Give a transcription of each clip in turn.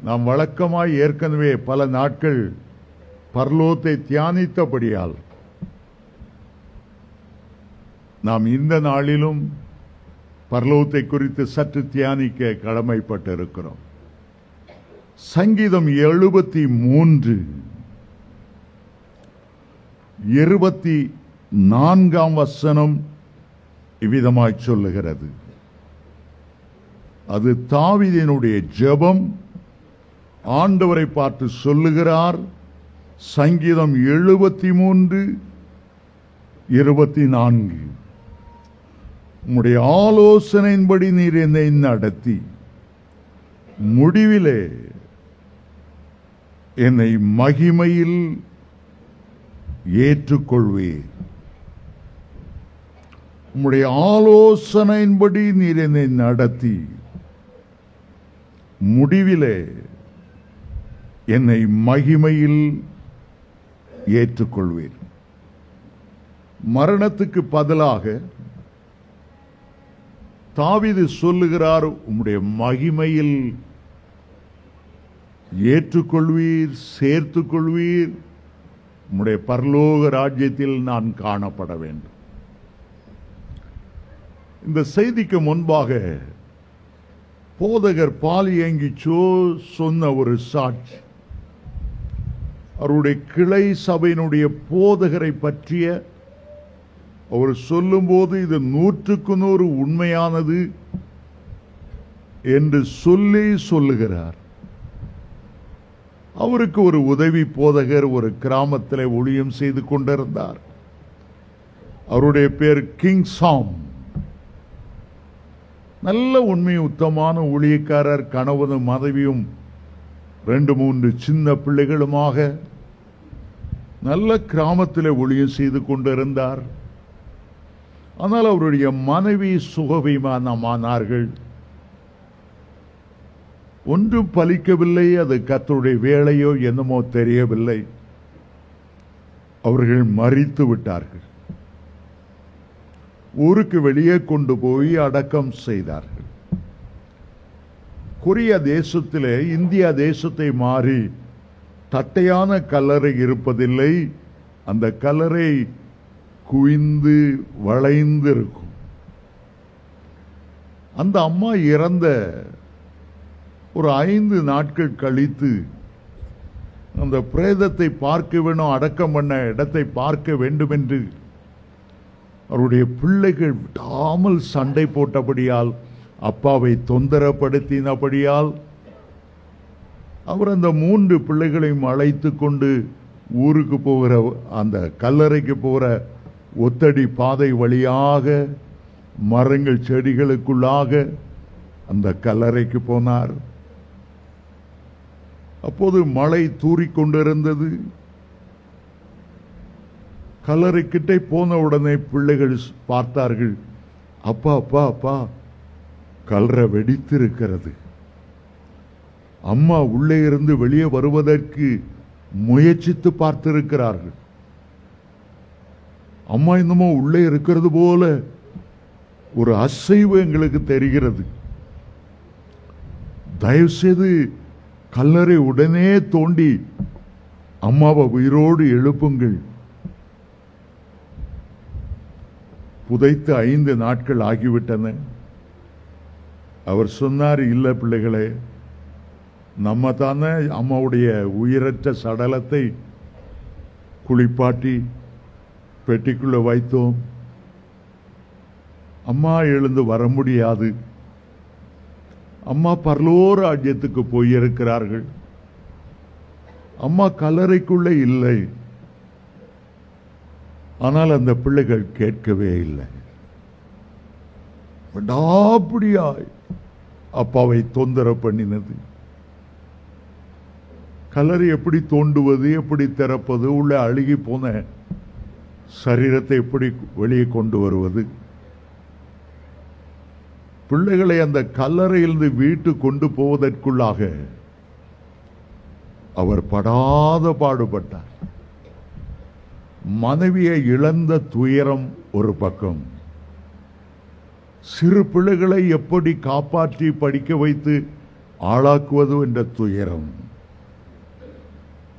நாம் வழக்கமாய் ஏற்கனவே பல நாட்கள் பரலோகத்தை தியானித்தபடியால் நாம் இந்த நாளிலும் பரலோகத்தை குறித்து சற்று தியானிக்க கடமைப்பட்டிருக்கிறோம். சங்கீதம் 73 24 வசனம் இவ்விதமாய் சொல்லுகிறது. அது தாவீதினுடைய ஜெபம். ஆண்டவரை பார்த்து சொல்லுகிறார். சங்கீதம் 73:24 உம்முடைய ஆலோசனையின்படி நீர் என்னை நடத்தி முடிவிலே என்னை மகிமையில் ஏற்றுக்கொள்வீர். உம்முடைய ஆலோசனையின்படி நீர் என்னை நடத்தி முடிவிலே என்னை மகிமையில் ஏற்றுக்கொள்வீர். மரணத்துக்கு பதிலாக தாவீது சொல்லுகிறார், உம்முடைய மகிமையில் ஏற்றுக்கொள்வீர், சேர்த்துக் கொள்வீர். உம்முடைய பரலோக ராஜ்யத்தில் நான் காணப்பட வேண்டும். இந்த செய்திக்கு முன்பாக போதகர் பாலியங்கிச்சோ சொன்ன ஒரு சாட்சி, அவருடைய கிளை சபையினுடைய போதகரை பற்றிய அவர் சொல்லும்போது இது 100% உண்மையானது என்று சொல்லுகிறார். அவருக்கு ஒரு உதவி போதகர் ஒரு கிராமத்தில் ஊழியம் செய்து கொண்டிருந்தார். அவருடைய பேர் கிங் சாம். நல்ல உண்மை உத்தமான ஊழியக்காரர். கணவனும் மனைவியும் 2-3 சின்ன பிள்ளைகளுமாக நல்ல கிராமத்தில் ஊழியம் செய்து கொண்டிருந்தார். ஆனால் அவருடைய மனைவி சுகவீனமானார்கள். ஒன்றும் பலிக்கவில்லை. அது கர்த்தருடைய வேலையோ என்னமோ தெரியவில்லை. அவர்கள் மரித்து விட்டார்கள். ஊருக்கு வெளியே கொண்டு போய் அடக்கம் செய்தார்கள். கொரிய தேசத்திலே இந்தியா தேசத்தை மாறி தட்டையான கல்லறை இருப்பதில்லை. அந்த கல்லறை குவிந்து வளைந்து இருக்கும். அந்த அம்மா இறந்த ஒரு 5 நாட்கள் கழித்து அந்த பிரேதத்தை பார்க்க வேண்டும், அடக்கம் பண்ண இடத்தை பார்க்க வேண்டும் என்று அவருடைய பிள்ளைகள் விடாமல் சண்டை போட்டபடியால், அப்பாவை தொந்தரப்படுத்தினபடியால் அவர் அந்த 3 பிள்ளைகளையும் அழைத்து கொண்டு ஊருக்கு போகிற அந்த கல்லறைக்கு போகிற ஒத்தடி பாதை வழியாக மரங்கள் செடிகளுக்குள்ளாக அந்த கல்லறைக்கு போனார். அப்போது மழை தூறிக்கொண்டிருந்தது. கல்லறைக்கிட்டே போன உடனே பிள்ளைகள் பார்த்தார்கள், அப்பா அப்பா அப்பா கல்லறை வெடித்திருக்கிறது. அம்மா உள்ளே இருந்து வெளியே வருவதற்கு முயற்சித்து பார்த்திருக்கிறார்கள். அம்மா இன்னமோ உள்ளே இருக்கிறது போல ஒரு அசைவு எங்களுக்கு தெரிகிறது. தயவு செய்து கல்லறை உடனே தோண்டி அம்மாவை உயிரோடு எழுப்புங்கள். புதைத்து 5 நாட்கள் ஆகிவிட்டன. அவர் சொன்னார், இல்ல பிள்ளைகளே, நம்ம தானே அம்மாவுடைய உயிரற்ற சடலத்தை குளிப்பாட்டி பெட்டிக்குள்ள வைத்தோம். அம்மா எழுந்து வர முடியாது. அம்மா பரலோக ராஜ்யத்துக்கு போயிருக்கிறார்கள். அம்மா கல்லறைக்குள்ளே இல்லை. ஆனால் அந்த பிள்ளைகள் கேட்கவே இல்லை. விடாப்பிடியாய் அப்பாவை தொந்தரவு பண்ணினது. கல்லறை எப்படி தோண்டுவது, எப்படி திறப்பது, உள்ள அழுகி போன சரீரத்தை எப்படி வெளியே கொண்டு வருவது, பிள்ளைகளை அந்த கல்லறையிலிருந்து வீட்டு கொண்டு போவதற்குள்ளாக அவர் படாத பாடுபட்டார். மனைவியை இழந்த துயரம் ஒரு பக்கம், சிறு பிள்ளைகளை எப்படி காப்பாற்றி படிக்க வைத்து ஆளாக்குவது என்ற துயரம்.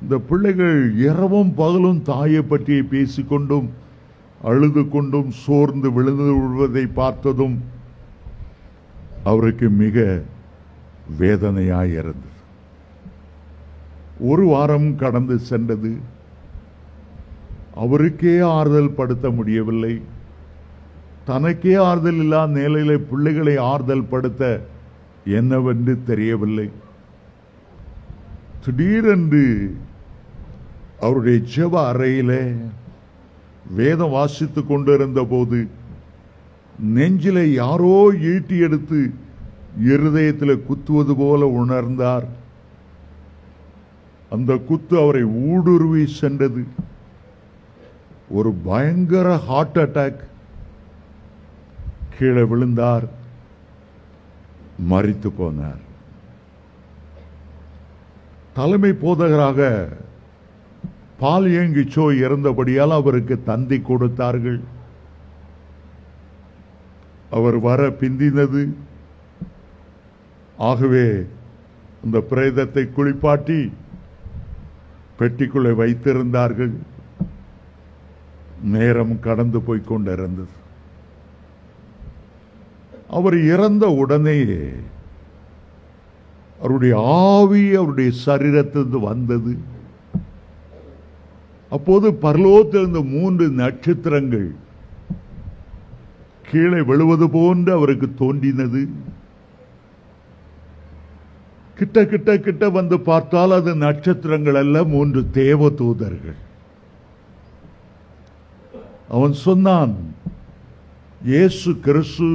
இந்த பிள்ளைகள் இரவும் பகலும் தாயை பற்றி பேசிக்கொண்டும் அழுது கொண்டும் சோர்ந்து விழுந்து விழுவதை பார்த்ததும் அவருக்கு மிக வேதனையாயிருந்தது. ஒரு வாரம் கடந்து சென்றது. அவருக்கே ஆறுதல் படுத்த முடியவில்லை. தனக்கே ஆறுதல் இல்லாத நிலையில பிள்ளைகளை ஆறுதல் படுத்த என்னவென்று தெரியவில்லை. திடீரென்று அவருடைய ஜெப அறையிலே வேதம் வாசித்துக் கொண்டிருந்த போது நெஞ்சில யாரோ ஈட்டி எடுத்து இருதயத்தில் குத்துவது போல உணர்ந்தார். அந்த குத்து அவரை ஊடுருவி சென்றது. ஒரு பயங்கர ஹார்ட் அட்டாக். கீழே விழுந்தார், மரித்து போனார். தலைமை போதகராக பால் ஏங்கிச்சோ இறந்தபடியால் அவருக்கு தந்தி கொடுத்தார்கள். அவர் வர பிந்தினது. ஆகவே அந்த பிரேதத்தை குளிப்பாட்டி பெட்டிக்குள்ளே வைத்திருந்தார்கள். நேரம் கடந்து போய் கொண்டிருந்தது. அவர் இறந்த உடனேயே அவருடைய ஆவி அவருடைய சரீரத்திலிருந்து வந்தது. அப்போது பரலோகத்திலிருந்து 3 நட்சத்திரங்கள் கீழே விழுவது போன்று அவருக்கு தோன்றினது. கிட்ட கிட்ட கிட்ட வந்து பார்த்தால் அது நட்சத்திரங்கள் அல்ல, 3 தேவ தூதர்கள். அவன் சொன்னான், இயேசு கிறிஸ்து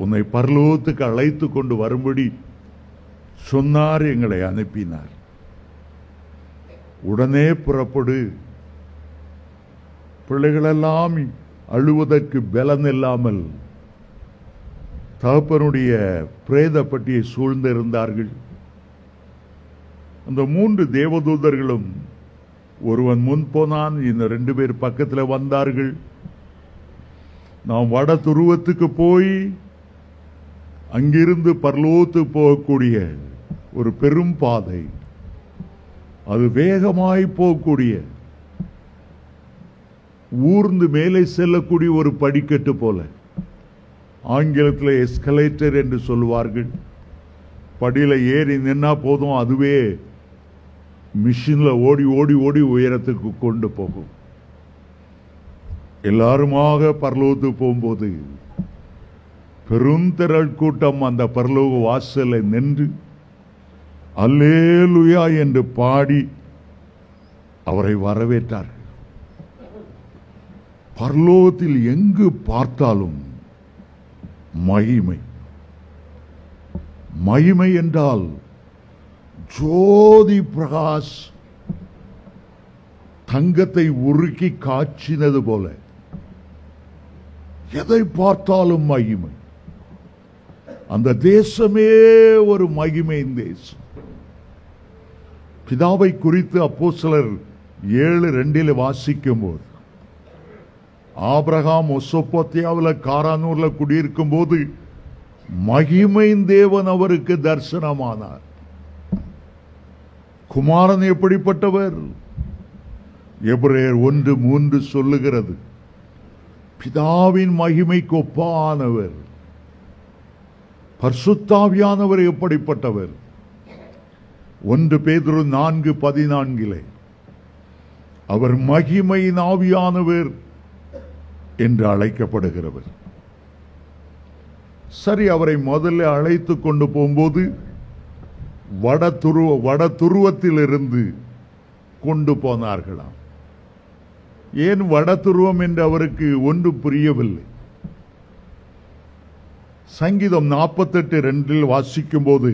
உன்னை பரலோகத்துக்கு அழைத்து கொண்டு வரும்படி சொன்னார், எங்களை அனுப்பினார். உடனே புறப்படு. பிள்ளைகளெல்லாம் அழுவதற்கு பலன் இல்லாமல் தகப்பனுடைய பிரேத பட்டியை சூழ்ந்திருந்தார்கள். அந்த 3 தேவதூதர்களும் ஒருவன் முன் போனான், இந்த 2 பேர் பக்கத்தில் வந்தார்கள். நாம் வட துருவத்துக்கு போய் அங்கிருந்து பரலோகத்துக்கு போகக்கூடிய ஒரு பெரும் பாதை, அது வேகமாய் போகக்கூடிய ஊர்ந்து மேலே செல்லக்கூடிய ஒரு படிக்கட்டு போல, ஆங்கிலத்தில் எஸ்கலேட்டர் என்று சொல்லுவார்கள். படியில ஏறி நின்னா போதும், அதுவே மிஷின்ல ஓடி ஓடி ஓடி உயரத்துக்கு கொண்டு போகும். எல்லாருமாக பரலோகத்துக்கு போகும்போது பெருந்திரள் கூட்டம் அந்த பரலோக வாசலை நின்று அல்லேலூயா என்று பாடி அவரை வரவேற்றார்கள். பரலோகத்தில் எங்கு பார்த்தாலும் மகிமை. மகிமை என்றால் ஜோதி பிரகாஷ், தங்கத்தை உருக்கி காய்ச்சினது போல எதை பார்த்தாலும் மகிமை. அந்த தேசமே ஒரு மகிமையின் தேசம். பிதாவை குறித்து அப்போஸ்தலர் 7:2 வாசிக்கும் போது, ஆபிரகாம் மெசொப்பொத்தாமியா காரானூர்ல குடியிருக்கும் போது மகிமையின் தேவன் அவருக்கு தரிசனமானார். குமாரன் எப்படிப்பட்டவர்? எபிரேயர் 1:3 சொல்லுகிறது, பிதாவின் மகிமைக்கு ஒப்பானவர். பரிசுத்தாவியானவர் எப்படிப்பட்டவர்? 1 பேதுரு 4:14 அவர் மகிமையின் ஆவியானவர் என்று அழைக்கப்படுகிறவர். சரி, அவரை முதல்ல அழைத்து கொண்டு போகும்போது வட துருவத்திலிருந்து கொண்டு போனார்களாம். ஏன் வட துருவம் என்று அவருக்கு ஒன்று புரியவில்லை. சங்கீதம் 48:2 வாசிக்கும் போது,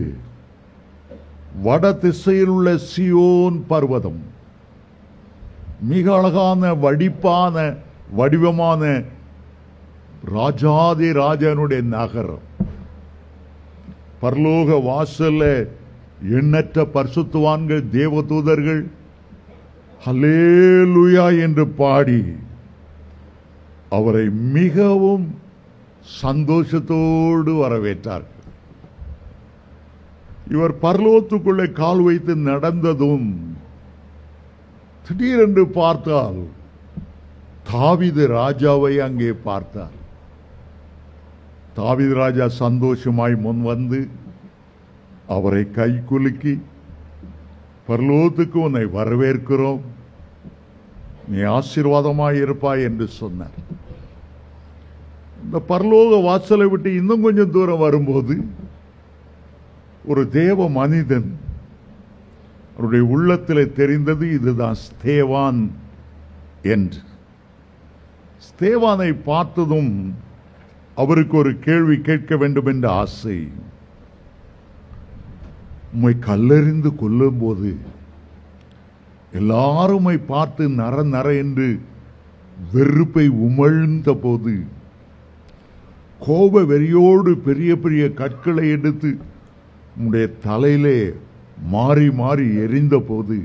வட திசையில் உள்ள சியோன் பர்வதம் மிக அழகான வடிவமான ராஜாதி ராஜனுடைய நகரம். பரலோக வாசல்ல எண்ணற்ற பரிசுத்தவான்கள் தேவதூதர்கள் ஹல்லேலூயா என்று பாடி அவரை மிகவும் சந்தோஷத்தோடு வரவேற்றார்கள். இவர் பரலோகத்துக்குள்ளே கால் வைத்து நடந்ததும் திடீரென்று பார்த்தால் தாவீது ராஜாவை அங்கே பார்த்தார். தாவீது ராஜா சந்தோஷமாய் முன் வந்து அவரை கை குலுக்கி, பரலோகத்துக்கு உன்னை வரவேற்கிறோம், நீ ஆசீர்வாதமாய் இருப்பாய் என்று சொன்னார். இந்த பரலோக வாசலை விட்டு இன்னும் கொஞ்சம் தூரம் வரும்போது ஒரு தேவ மனிதன், அவருடைய உள்ளத்தில் தெரிந்தது இதுதான் ஸ்தேவான் என்று. ஸ்தேவானை பார்த்ததும் அவருக்கு ஒரு கேள்வி கேட்க வேண்டும் என்ற ஆசை. உம்மை கல்லெறிந்து கொல்லும் போது எல்லாருமை பார்த்து நர நர என்று வெறுப்பை உமிழ்ந்த போது, கோப வெறியோடு பெரிய பெரிய கற்களை எடுத்து உம்முடைய தலையிலே மாறி மாறி எரிந்த போது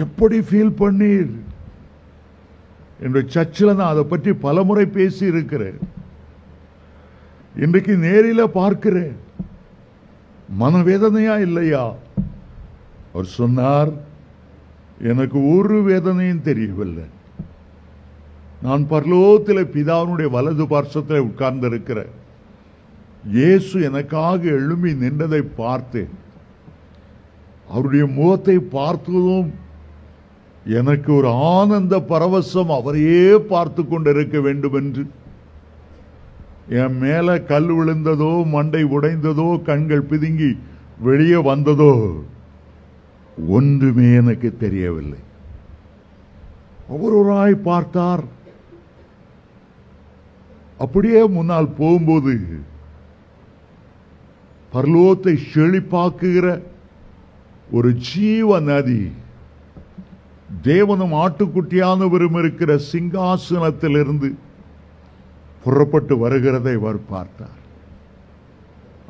எப்படி ஃபீல் பண்ணீர் என்ற சர்ச்சில் நான் அதை பற்றி பலமுறை பேசி இருக்கிறேன். இன்றைக்கு நேரில் பார்க்கிறேன். மனவேதனையா இல்லையா? அவர் சொன்னார், எனக்கு ஒரு வேதனையும் தெரியவில்லை. நான் பரலோகத்தில் பிதாவினுடைய வலது பார்சத்தில் உட்கார்ந்து இருக்கிறேன். இயேசு எனக்காக எழும்பி நின்றதை பார்த்தேன். அவருடைய முகத்தை பார்த்ததும் எனக்கு ஒரு ஆனந்த பரவசம், அவரையே பார்த்து கொண்டிருக்க வேண்டும் என்று. என் மேல கல் விழுந்ததோ, மண்டை உடைந்ததோ, கண்கள் பிதுங்கி வெளியே வந்ததோ ஒன்றுமே எனக்கு தெரியவில்லை. ஒவ்வொருவராய் பார்த்தார். அப்படியே முன்னால் போகும்போது பரலோகத்தை செழிப்பாக்குகிற ஒரு ஜீவ நதி தேவனும் ஆட்டுக்குட்டியானவரும் இருக்கிற சிங்காசனத்திலிருந்து புறப்பட்டு வருகிறதை அவர் பார்த்தார்.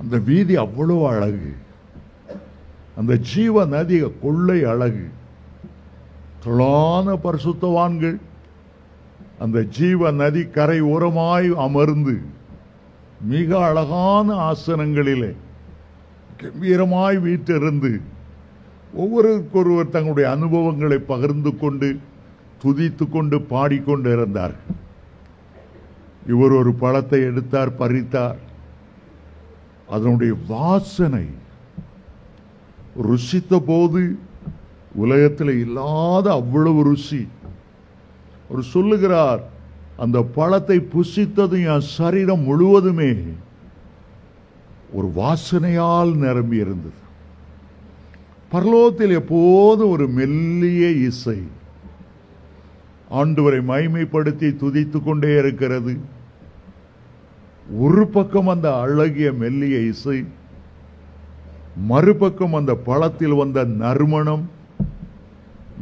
அந்த வீதி அவ்வளவு அழகு, அந்த ஜீவ நதி கொள்ளை அழகு. தொழான பரிசுத்தவான்கள் அந்த ஜீவ நதி கரை ஓரமாய் அமர்ந்து மிக அழகான ஆசனங்களிலே கம்பீரமாய் வீட்டிலிருந்து ஒவ்வொருவருக்கொருவர் தங்களுடைய அனுபவங்களை பகிர்ந்து கொண்டு துதித்து கொண்டு பாடிக்கொண்டு இருந்தார்கள். இவர் ஒரு பழத்தை எடுத்தார், பறித்தார். அதனுடைய வாசனை ருசித்த போது உலகத்தில் இல்லாத அவ்வளவு ருசி. அவர் சொல்லுகிறார், அந்த பழத்தை புசித்தது என் சரீரம் முழுவதுமே ஒரு வாசனையால் நிரம்பி இருந்தது. பரலோகத்தில் எப்போதும் ஒரு மெல்லிய இசை ஆண்டவரை மகிமைப்படுத்தி துதித்துக் கொண்டே இருக்கிறது. ஒரு பக்கம் அந்த அழகிய மெல்லிய இசை, மறுபக்கம் அந்த பழத்தில் வந்த நறுமணம்,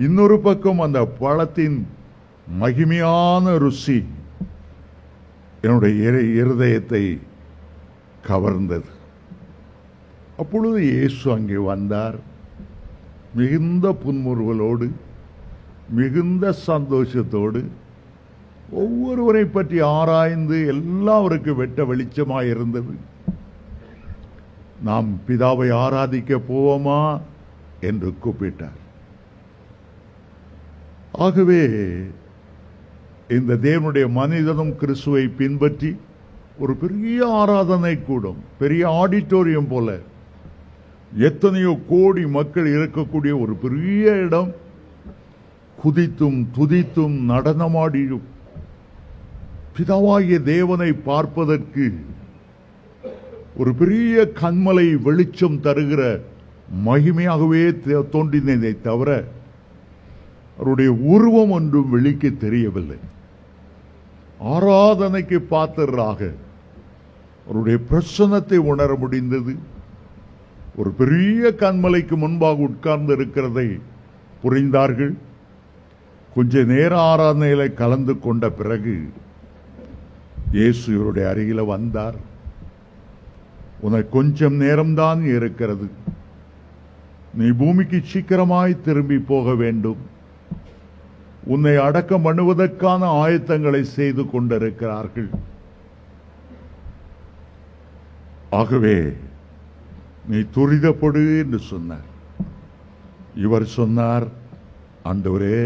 இன்னொரு பக்கம் அந்த பழத்தின் மகிமையான ருசி என்னுடைய இருதயத்தை கவர்ந்தது. அப்பொழுது இயேசு அங்கே வந்தார். மிகுந்த புன்முறுவலோடு, மிகுந்த சந்தோஷத்தோடு ஒவ்வொருவரை பற்றி ஆராய்ந்து எல்லாருக்கு வெட்ட வெளிச்சமாய் இருந்தது. நாம் பிதாவை ஆராதிக்க போவோமா என்று கூப்பிட்டார். ஆகவே இந்த தேவனுடைய மனிதனும் கிறிஸ்துவை பின்பற்றி ஒரு பெரிய ஆராதனை கூடம், பெரிய ஆடிட்டோரியம் போல எத்தனையோ கோடி மக்கள் இருக்கக்கூடிய ஒரு பெரிய இடம், குதித்தும் துதித்தும் நடனமாடியும் பிதாவாகிய தேவனை பார்ப்பதற்கு ஒரு பெரிய கண்மலை வெளிச்சம் தருகிற மகிமையாகவே தோன்றினதை தவிர அவருடைய உருவம் ஒன்றும் வெளிக்கு தெரியவில்லை. ஆராதனைக்கு பாத்திரராக அவருடைய பிரசன்னத்தை உணர முடிந்தது. ஒரு பெரிய கண்மலைக்கு முன்பாக உட்கார்ந்து இருக்கிறதை புரிந்தார்கள். கொஞ்ச நேர ஆராதனையில கலந்து கொண்ட பிறகு இயேசு இவருடைய அருகில வந்தார். உனக்கு கொஞ்சம் நேரம்தான் இருக்கிறது, நீ பூமிக்கு சீக்கிரமாய் திரும்பி போக வேண்டும். உன்னை அடக்கம் பண்ணுவதற்கான ஆயத்தங்களை செய்து கொண்டிருக்கிறார்கள். ஆகவே நீ துரிதப்படு என்று சொன்னார். இவர் சொன்னார், ஆண்டவரே,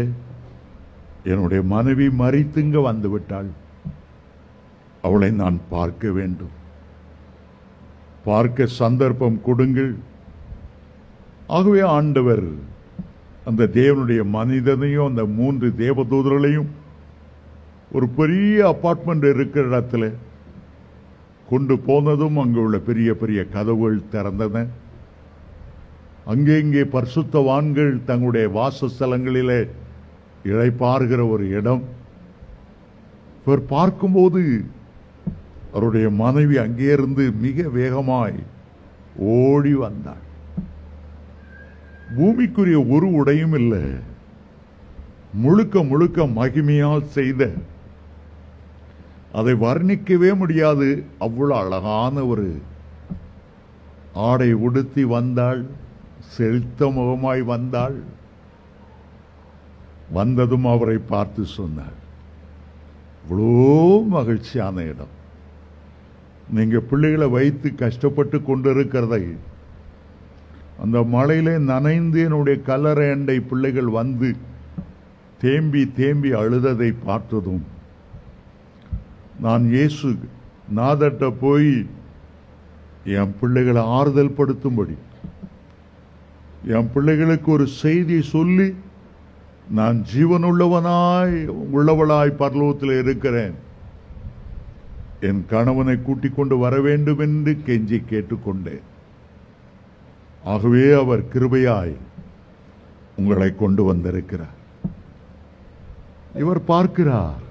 என்னுடைய மனைவி மரித்துங்க வந்து விட்டாள், அவளை நான் பார்க்க வேண்டும், பார்க்க சந்தர்ப்பம் கொடுங்கள். ஆகவே ஆண்டவர் அந்த தேவனுடைய மனிதனையும் அந்த 3 தேவதூதர்களையும் ஒரு பெரிய அபார்ட்மெண்ட் இருக்கிற இடத்துல கொண்டு போனதும் அங்கு உள்ள பெரிய பெரிய கதவுகள் திறந்தன. அங்கே இங்கே பரிசுத்தவான்கள் தங்களுடைய வாசஸ்தலங்களிலே இளைப்பாறுகிற ஒரு இடம். இவர் பார்க்கும்போது அவருடைய மனைவி அங்கே இருந்து மிக வேகமாய் ஓடி வந்தாள். பூமிக்குரிய ஒரு உடையும் இல்லை, முழுக்க முழுக்க மகிமையால் செய்த, அதை வர்ணிக்கவே முடியாது, அவ்வளவு அழகான ஒரு ஆடை உடுத்தி வந்தாள். செழித்த முகமாய் வந்தாள். வந்ததும் அவரை பார்த்து சொன்னாள், இவ்வளோ மகிழ்ச்சியான இடம், நீங்க பிள்ளைகளை வைத்து கஷ்டப்பட்டு கொண்டிருக்கிறதை, அந்த மழையிலே நனைந்து என்னுடைய கல்லறை அண்டை பிள்ளைகள் வந்து தேம்பி தேம்பி அழுததை பார்த்ததும் நான் இயேசு நாதட்ட போய் என் பிள்ளைகளை ஆறுதல் படுத்தும்படி, என் பிள்ளைகளுக்கு ஒரு செய்தி சொல்லி, நான் உள்ளவளாய் பரலோகத்தில் இருக்கிறேன், என் கணவனை கூட்டிக் கொண்டு வர வேண்டும் என்று கெஞ்சி கேட்டுக்கொண்டேன். ஆகவே அவர் கிருபையாய் உங்களை கொண்டு வந்திருக்கிறார். இவர் பார்க்கிறார்,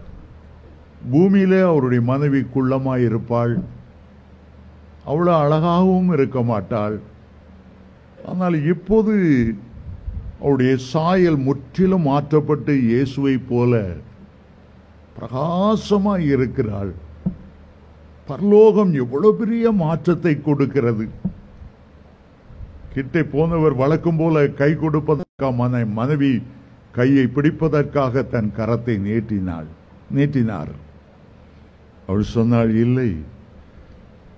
பூமியிலே அவருடைய மனைவி குள்ளமாய் இருப்பாள், அவ்வளவு அழகாகவும் இருக்க மாட்டாள். ஆனால் இப்போது அவருடைய சாயல் முற்றிலும் மாற்றப்பட்டு இயேசுவை போல பிரகாசமாய் இருக்கிறாள். பரலோகம் எவ்வளவு பெரிய மாற்றத்தை கொடுக்கிறது. கிட்டே போனவர் வழக்கம் போல கை கொடுப்பதற்காக மனைவி கையை பிடிப்பதற்காக தன் கரத்தை நீட்டினார். அவள் சொன்னாள், இல்லை,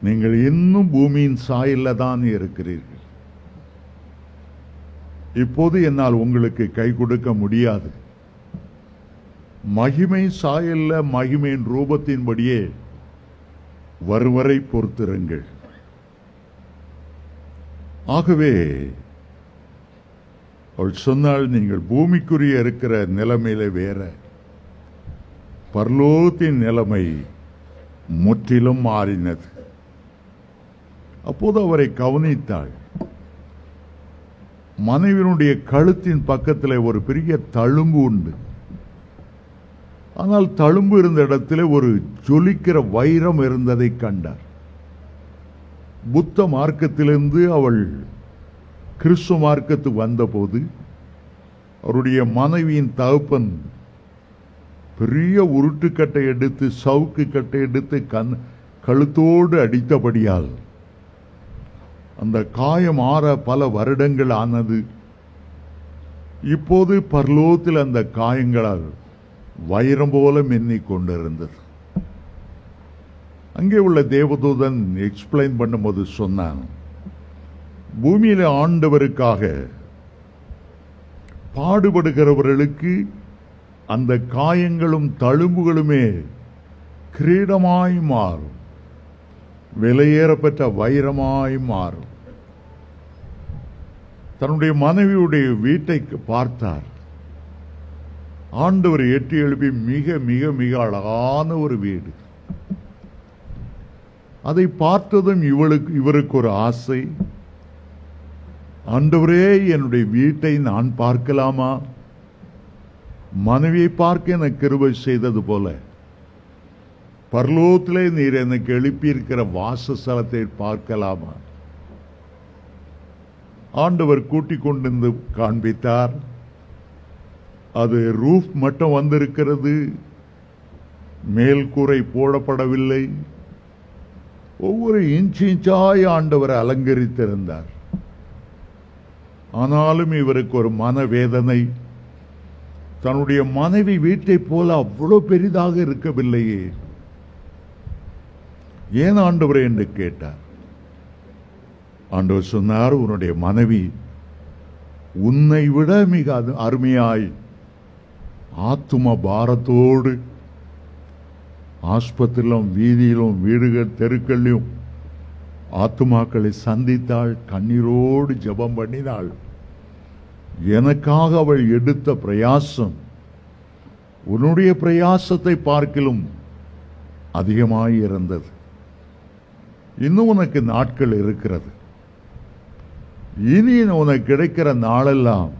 நீங்கள் இன்னும் பூமியின் சாயல்ல தான் இருக்கிறீர்கள், இப்போது என்னால் உங்களுக்கு கை கொடுக்க முடியாது, மகிமை சாயல்ல மகிமையின் ரூபத்தின்படியே வருவரை பொறுத்திருங்கள். ஆகவே அவள் சொன்னாள், நீங்கள் பூமிக்குரிய இருக்கிற நிலைமையில வேற, பரலோகத்தின் நிலைமை முற்றிலும் மாறினது. அப்போது அவரை கவனித்தாள். மனைவியினுடைய கழுத்தின் பக்கத்தில் ஒரு பெரிய தழும்பு உண்டு. ஆனால் தழும்பு இருந்த இடத்துல ஒரு ஜொலிக்கிற வைரம் இருந்ததை கண்டார். புத்த மார்க்கத்திலிருந்து அவள் கிறிஸ்துவ மார்க்கத்துக்கு வந்தபோது அவருடைய மனைவியின் தகப்பன் பெரிய உருட்டுக்கட்டை எடுத்து, சவுக்கு கட்டை எடுத்து கழுத்தோடு அடித்தபடியால் அந்த காயம் ஆற பல வருடங்கள் ஆனது. இப்போது பரலோகத்தில் அந்த காயங்களால் வைரம் போல மின்னிக் கொண்டிருந்தது. அங்கே உள்ள தேவதூதன் எக்ஸ்பிளைன் பண்ணும்போது சொன்னான், பூமியில ஆண்டவருக்காக பாடுபடுகிறவர்களுக்கு அந்த காயங்களும் தழும்புகளுமே கிரீடமாய் மாறும், விலையேறப்பட்ட வைரமாய் மாறும். தன்னுடைய மனைவியுடைய வீட்டை பார்த்தார். ஆண்டவர் எட்டி எழுப்பி மிக மிக மிக அழகான ஒரு வீடு. அதை பார்த்ததும் இவருக்கு ஒரு ஆசை, ஆண்டவரே, என்னுடைய வீட்டை நான் பார்க்கலாமா? மனைவியை பார்க்க எனக்கு கிருபை செய்தது போல பரலோகத்திலே நீர் எனக்கு எழுப்பியிருக்கிற வாசஸ்தலத்தை பார்க்கலாமா? ஆண்டவர் கூட்டிக் கொண்டு காண்பித்தார். அது ரூஃப் மட்டும் வந்திருக்கிறது, மேல் கூரை போடப்படவில்லை. ஒவ்வொரு இன்ச்சாய் ஆண்டவர் அலங்கரித்திருந்தார். ஆனாலும் இவருக்கு ஒரு மனவேதனை. தன்னுடைய மனைவி வீட்டை போல அவ்வளவு பெரிதாக இருக்கவில்லையே, ஏன் ஆண்டவரே என்று கேட்டார். ஆண்டவர் சொன்னார், உன்னுடைய மனைவி உன்னை விட மிக அருமையாய் ஆத்தும பாரத்தோடு ஆஸ்பத்திரியிலும் வீதியிலும் வீடுகள் தெருக்கள்லையும் ஆத்துமாக்களை சந்தித்தாள், கண்ணீரோடு ஜெபம் பண்ணினாள். எனக்காக அவள் எடுத்த பிரயாசம் உன்னுடைய பிரயாசத்தை பார்க்கிலும் அதிகமாய் இருந்தது. இன்னும் உனக்கு நாட்கள் இருக்கிறது. இனி உனக்கு கிடைக்கிற நாளெல்லாம்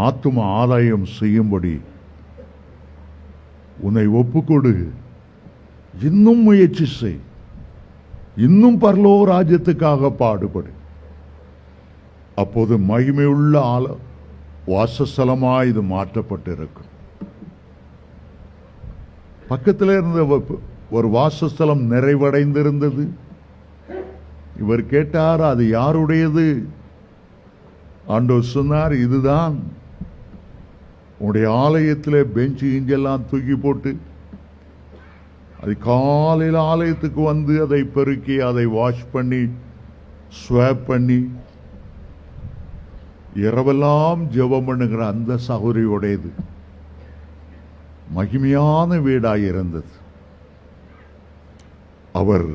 ஆத்தும ஆதாயம் செய்யும்படி உன்னை ஒப்புக்கொடு. இன்னும் முயற்சி செய். இன்னும் பரலோக ராஜ்யத்துக்காக பாடுபடு. அப்போது மகிமையுள்ள வாசஸ்தலமாய் இது மாற்றப்பட்டிருக்கும். பக்கத்தில் இருந்த ஒரு வாசஸ்தலம் நிறைவடைந்திருந்தது. இவர் கேட்டார், அது யாருடையது? ஆண்டவர் சொன்னார், இதுதான். உன்னுடைய ஆலயத்தில் பெஞ்சு இஞ்செல்லாம் தூக்கி போட்டு அது காலையில் ஆலயத்துக்கு வந்து அதை பெருக்கி அதை வாஷ் பண்ணி ஸ்வாப் பண்ணி இரவெல்லாம் ஜெபம் பண்ணுகிற அந்த சகோதரியுடையது. மகிமையான வீடாயிருந்தது. அவர்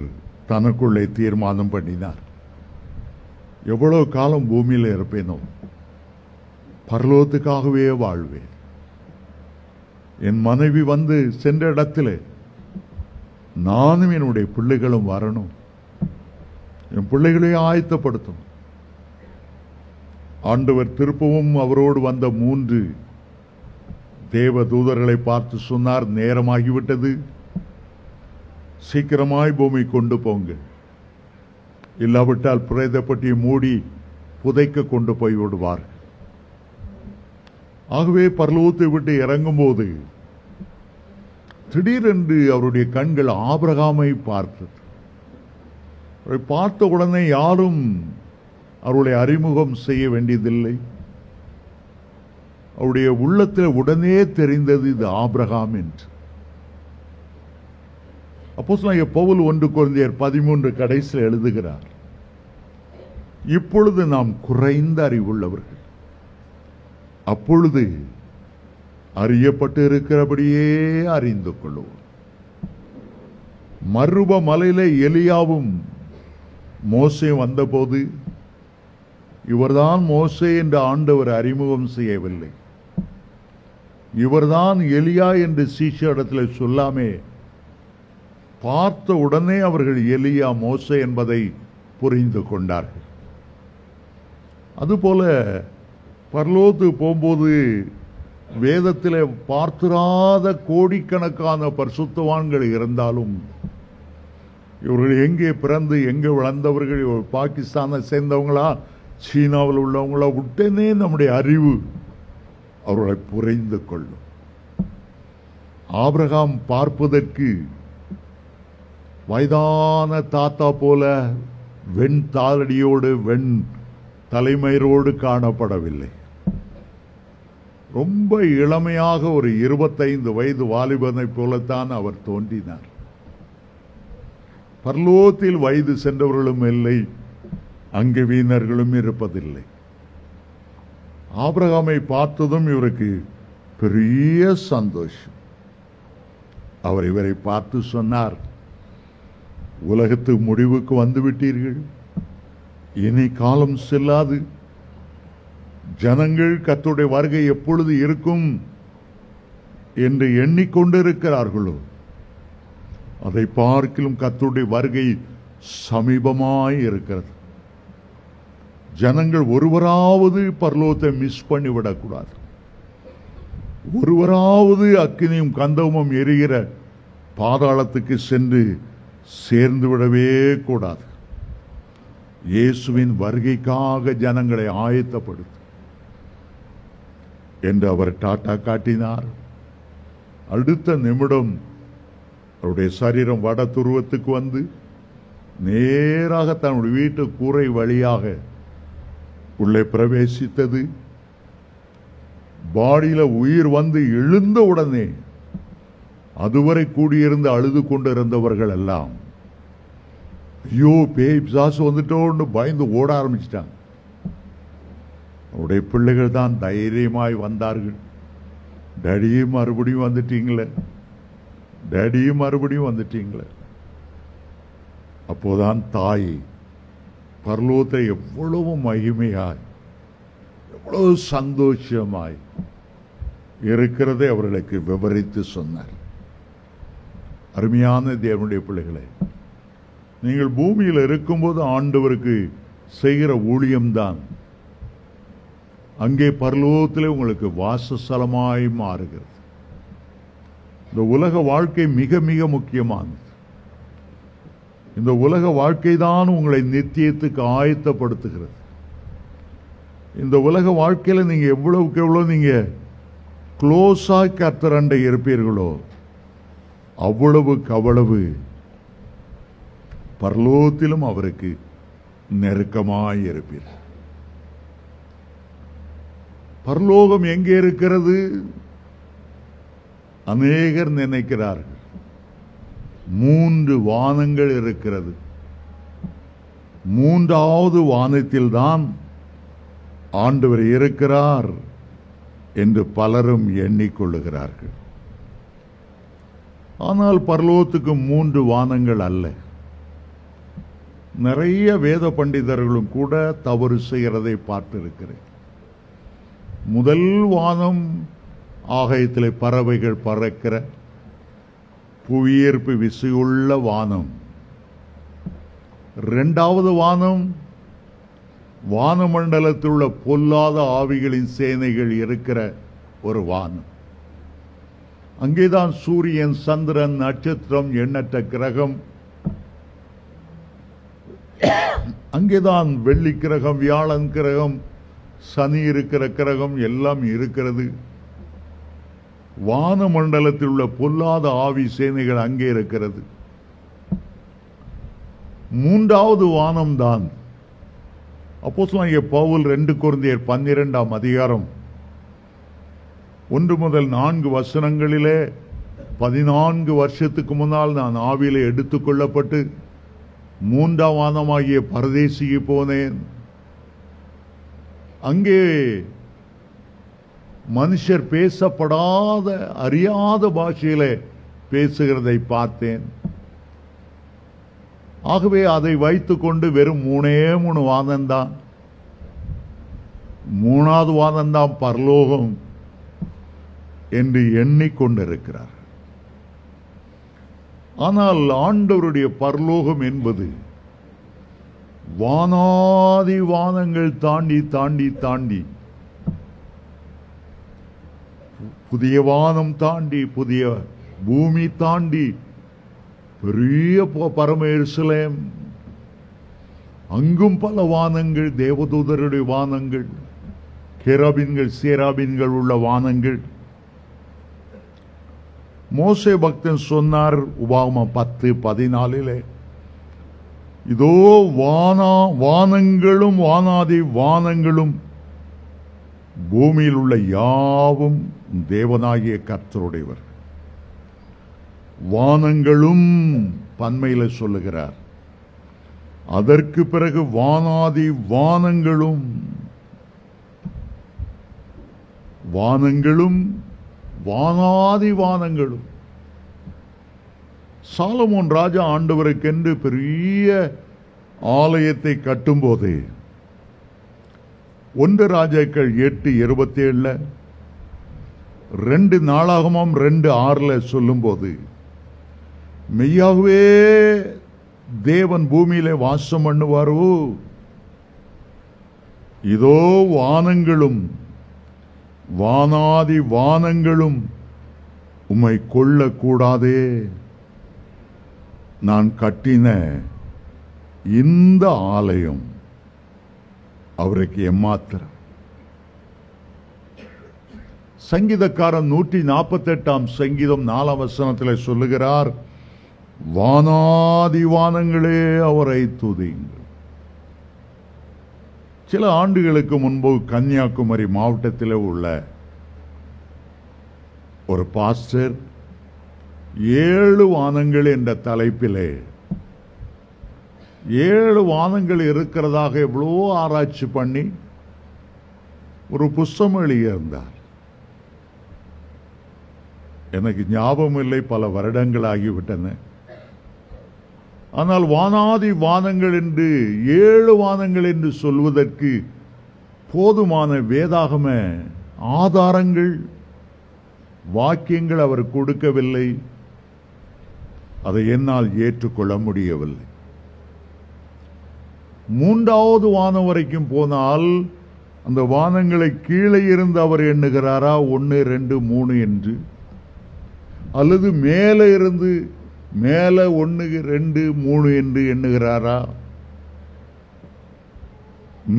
தனக்குள்ளே தீர்மானம் பண்ணினார், எவ்வளவு காலம் பூமியில் இருப்பேனோ பரலோகத்துக்காகவே வாழ்வேன். என் மனைவி வந்து சென்ற இடத்திலே நானும் என்னுடைய பிள்ளைகளும் வரணும். என் பிள்ளைகளையும் ஆயத்தப்படுத்தும். ஆண்டவர் திருப்பவும் அவரோடு வந்த 3 தேவ தூதர்களை பார்த்து சொன்னார், நேரமாகிவிட்டது, சீக்கிரமாய் பூமி கொண்டு போங்க, இல்லாவிட்டால் பிரேதப்பட்டியை மூடி புதைக்க கொண்டு போய் விடுவார். ஆகவே பரலோகத்தை விட்டு இறங்கும் போது திடீரென்று அவருடைய கண்கள் ஆபிரகாமை பார்த்தது. அவரை பார்த்த உடனே யாரும் அவருடைய அறிமுகம் செய்ய வேண்டியதில்லை. அவருடைய உள்ளத்தில் உடனே தெரிந்தது இது ஆபிரகாம் என்று. அப்போஸ்தலனாகிய பவுல் 1 கொரிந்தியர் 13 கடைசியில் எழுதுகிறார், இப்பொழுது நாம் குறைந்த அறிவுள்ளவர்கள், அப்பொழுது அறியப்பட்டு இருக்கிறபடியே அறிந்து கொள்வோம். மருப மலையில எலியாவும் மோசே வந்தபோது இவர்தான் மோசே என்று ஆண்டவர் அறிமுகம் செய்யவில்லை. இவர்தான் எலியா என்று சீஷரிடத்தில் சொல்லாமே பார்த்த உடனே அவர்கள் எலியா மோசே என்பதை புரிந்து கொண்டார்கள். அதுபோல பரலோகத்துக்கு போகும்போது வேதத்தில் பார்த்திராத கோடிக்கணக்கான பரிசுத்தவான்கள் இருந்தாலும் இவர்கள் எங்கே பிறந்து எங்கே வளர்ந்தவர்கள், பாகிஸ்தானை சேர்ந்தவங்களா சீனாவில் உள்ளவங்களா, உடனே நம்முடைய அறிவு அவர்களை புரிந்து கொள்ளும். ஆபிரகாம் பார்ப்பதற்கு வயதான தாத்தா போல வெண் தாளடியோடு வெண் தலைமயிரோடு காணப்படவில்லை. ரொம்ப இளமையாக ஒரு 25 வயது வாலிபனை போலத்தான் அவர் தோன்றினார். பரலோகத்தில் வயது சென்றவர்களும் இல்லை, அங்கவீனர்களும் இருப்பதில்லை. ஆபிரகாமை பார்த்ததும் இவருக்கு பெரிய சந்தோஷம். அவர் இவரை பார்த்து சொன்னார், உலகத்து முடிவுக்கு வந்துவிட்டீர்கள், இனி காலம் செல்லாது. ஜனங்கள் கர்த்தருடைய வருகை எப்பொழுது இருக்கும் என்று எண்ணிக்கொண்டிருக்கிறார்களோ அதை பார்க்கிலும் கர்த்தருடைய வருகை சமீபமாய் இருக்கிறது. ஜனங்கள் ஒருவராவது பரலோகத்தை மிஸ் பண்ணிவிடக்கூடாது. ஒருவராவது அக்கினியும் கந்தகமும் எரிகிற பாதாளத்துக்கு சென்று சேர்ந்து விடவே கூடாது. இயேசுவின் வருகைக்காக ஜனங்களை ஆயத்தப்படுத்து என்று அவர் டாட்டா காட்டினார். அடுத்த நிமிடம் அவருடைய சரீரம் வட துருவத்துக்கு வந்து நேராக தன்னுடைய வீட்டு கூரை வழியாக உள்ளே பிரவேசித்தது. பாடியில உயிர் வந்து எழுந்த உடனே அதுவரை கூடியிருந்து அழுது கொண்டிருந்தவர்கள் எல்லாம் ஐயோ பேய் பிசாசு வந்துட்டோன்னு பயந்து ஓட ஆரம்பிச்சிட்டாங்க. அவருடைய பிள்ளைகள் தான் தைரியமாய் வந்தார்கள். டேடியும் மறுபடியும் வந்துட்டீங்களே, டேடியும் மறுபடியும் வந்துட்டீங்களே. அப்போதான் தாய் பரலோகத்தை எவ்வளவு மகிமையாய் எவ்வளவு சந்தோஷமாய் இருக்கிறதை அவர்களுக்கு விவரித்து சொன்னார். அருமையான தேவனுடைய பிள்ளைகளே, நீங்கள் பூமியில் இருக்கும்போது ஆண்டவருக்கு செய்கிற ஊழியம்தான் அங்கே பரலோகத்திலே உங்களுக்கு வாசஸ்தலமாய் மாறுகிறது. இந்த உலக வாழ்க்கை மிக மிக முக்கியமானது. இந்த உலக வாழ்க்கை தான் உங்களை நித்தியத்துக்கு ஆயத்தப்படுத்துகிறது. இந்த உலக வாழ்க்கையில நீங்க எவ்வளவுக்கு எவ்வளவு நீங்க க்ளோஸா கர்த்தரண்டை இருப்பீர்களோ அவ்வளவுக்கு அவ்வளவு பரலோகத்திலும் அவருக்கு நெருக்கமாய் இருப்பீர்கள். பரலோகம் எங்கே இருக்கிறது? அநேகர் நினைக்கிறார்கள் 3 வானங்கள் இருக்கிறது. 3வது வானத்தில் தான் ஆண்டவர் இருக்கிறார் என்று பலரும் எண்ணிக்கொள்ளுகிறார்கள். ஆனால் பரலோகத்துக்கு 3 வானங்கள் அல்ல. நிறைய வேத பண்டிதர்களும் கூட தவறு செய்கிறதை பார்த்திருக்கிறேன். முதல் வானம் ஆகாயத்திலே பறவைகள் பறக்கிற புவியீர்ப்பு விசையுள்ள வானம். 2வது வானம் வானமண்டலத்தில் உள்ள பொல்லாத ஆவிகளின் சேனைகள் இருக்கிற ஒரு வானம். அங்கேதான் சூரியன், சந்திரன், நட்சத்திரம், எண்ணற்ற கிரகம், அங்கேதான் வெள்ளி கிரகம், வியாழன் கிரகம், சனி இருக்கிற கிரகம் எல்லாம் இருக்கிறது. வானமண்டலத்தில் உள்ள பொல்லாத ஆவி சேனைகள் அங்கே இருக்கிறது. 3வது வானம் தான் அப்போஸ்தலனாகிய பவுல் 2 கொரிந்தியர் 12ஆம் அதிகாரம் 1 முதல் 4 வசனங்களிலே 14 வருஷத்துக்கு முன்னால் நான் ஆவியிலே எடுத்துக் கொள்ளப்பட்டு 3ஆம் வானமாகிய பரதேசிக்கு போனேன். அங்கே மனுஷர் பேசப்படாத அறியாத பாஷையிலே பேசுகிறதை பார்த்தேன். ஆகவே அதை வைத்துக்கொண்டு வெறும் 3 வானம்தான், 3வது வானம்தான் பரலோகம் என்று எண்ணிக்கொண்டிருக்கிறார். ஆனால் ஆண்டவருடைய பரலோகம் என்பது வானாதி வானங்கள் தாண்டி தாண்டி தாண்டி, புதிய வானம் தாண்டி, புதிய பூமி தாண்டி, பெரிய பரம எருசலேம், அங்கும் பல வானங்கள், தேவதூதருடைய வானங்கள், கேராபீன்கள் சேராபீன்கள் உள்ள வானங்கள். மோசே பக்தன் சொன்னார் உபாகமம் 10:14, இதோ வானங்களும் வானாதி வானங்களும் பூமியில் உள்ள யாவும் தேவனாகிய கர்த்தருடையவர். வானங்களும் பன்மையில சொல்லுகிறார். அதற்கு பிறகு வானாதி வானங்களும், வானங்களும் வானாதி வானங்களும். சாலமோன் ராஜா ஆண்டவருக்கென்று பெரிய ஆலயத்தை கட்டும்போது 1 ராஜாக்கள் 8:27, 2 நாளாகமம் 2:6 சொல்லும்போது, மெய்யாகவே தேவன் பூமியிலே வாசம் பண்ணுவாரோ, இதோ வானங்களும் வானாதி வானங்களும் உம்மை கொள்ளக்கூடாதே, நான் கட்டின இந்த ஆலயம் அவருக்கு எம்மாத்திரம். சங்கீதக்காரன் 148ஆம் சங்கீதம் 4ஆம் வசனத்தில் சொல்லுகிறார், வானாதி வானங்களே அவரை துதியுங்கள். சில ஆண்டுகளுக்கு முன்பு கன்னியாகுமரி மாவட்டத்தில் உள்ள ஒரு பாஸ்டர் 7 வானங்கள் என்ற தலைப்பிலே 7 வானங்கள் இருக்கிறதாக எவ்வளோ ஆராய்ச்சி பண்ணி ஒரு புஸ்தகம் எழுதியிருந்தார். எனக்கு ஞாபகம் இல்லை, பல வருடங்கள் ஆகிவிட்டன. ஆனால் வானாதி வானங்கள் என்று 7 வானங்கள் என்று சொல்வதற்கு போதுமான வேதாகம ஆதாரங்கள், வாக்கியங்கள் அவர் கொடுக்கவில்லை. அதை என்னால் ஏற்றுக்கொள்ள முடியவில்லை. 3வது வானம் வரைக்கும் போனால் அந்த வானங்களை கீழே இருந்து அவர் எண்ணுகிறாரா 1, 2, 3 என்று, அல்லது மேலே இருந்து மேலே 1, 2, 3 என்று எண்ணுகிறாரா?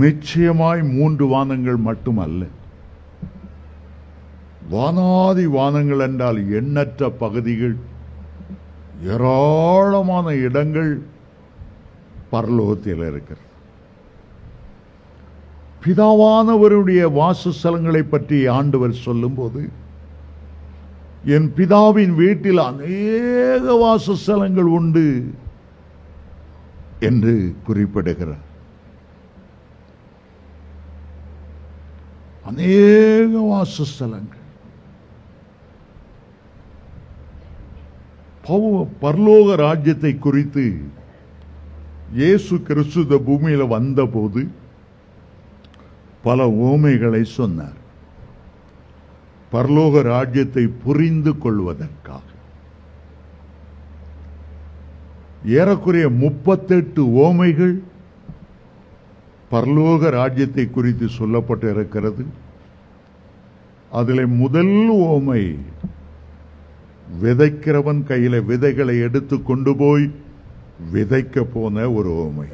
நிச்சயமாய் 3 வானங்கள் மட்டுமல்ல. வானாதி வானங்கள் என்றால் எண்ணற்ற பகுதிகள், ஏராளமான இடங்கள் பரலோகத்தில் இருக்கிறது. பிதாவானவருடைய வாசஸ்தலங்களை பற்றி ஆண்டவர் சொல்லும்போது, என் பிதாவின் வீட்டில் அநேக வாசஸ்தலங்கள் உண்டு என்று குறிப்பிடுகிறார். அநேக வாசஸ்தலங்கள். பரலோக ராஜ்யத்தை குறித்து இயேசு கிறிஸ்து இந்த பூமியில் வந்தபோது பல உவமைகளை சொன்னார். பரலோக ராஜ்யத்தை புரிந்து கொள்வதற்காக ஏறக்குறைய 38 உவமைகள் பரலோக ராஜ்யத்தை குறித்து சொல்லப்பட்டு இருக்கிறது. அதில் முதல் உவமை விதைக்கிறவன் கையில விதைகளை எடுத்து கொண்டு போய் விதைக்க போன ஒரு உவமை.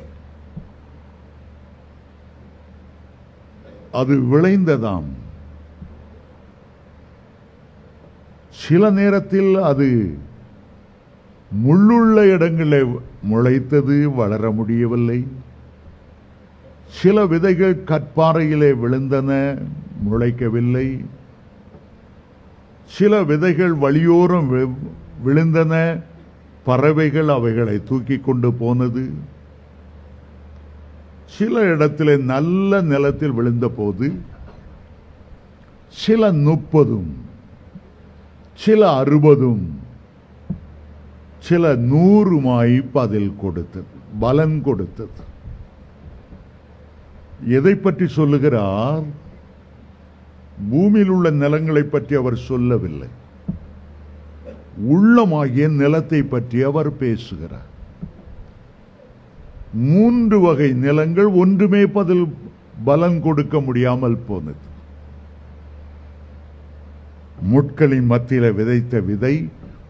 அது விளைந்ததாம். சில நேரத்தில் அது முள்ளுள்ள இடங்களில் முளைத்தது, வளர முடியவில்லை. சில விதைகள் கற்பாறையிலே விழுந்தன, முளைக்கவில்லை. சில விதைகள் வழியோரம் விழுந்தன, பறவைகள் அவைகளை தூக்கி கொண்டு போனது. சில இடத்திலே நல்ல நிலத்தில் விழுந்த போது சில 30, சில 60, சில 100 பதில் கொடுத்தது, பலன் கொடுத்தது. எதை பற்றி சொல்லுகிறார்? பூமியில் உள்ள நிலங்களை பற்றி அவர் சொல்லவில்லை. உள்ளமாகிய நிலத்தை பற்றி அவர் பேசுகிறார். 3 வகை நிலங்கள் ஒன்றுமே பதில் பலன் கொடுக்க முடியாமல் போனது. முட்களின் மத்தியில் விதைத்த விதை,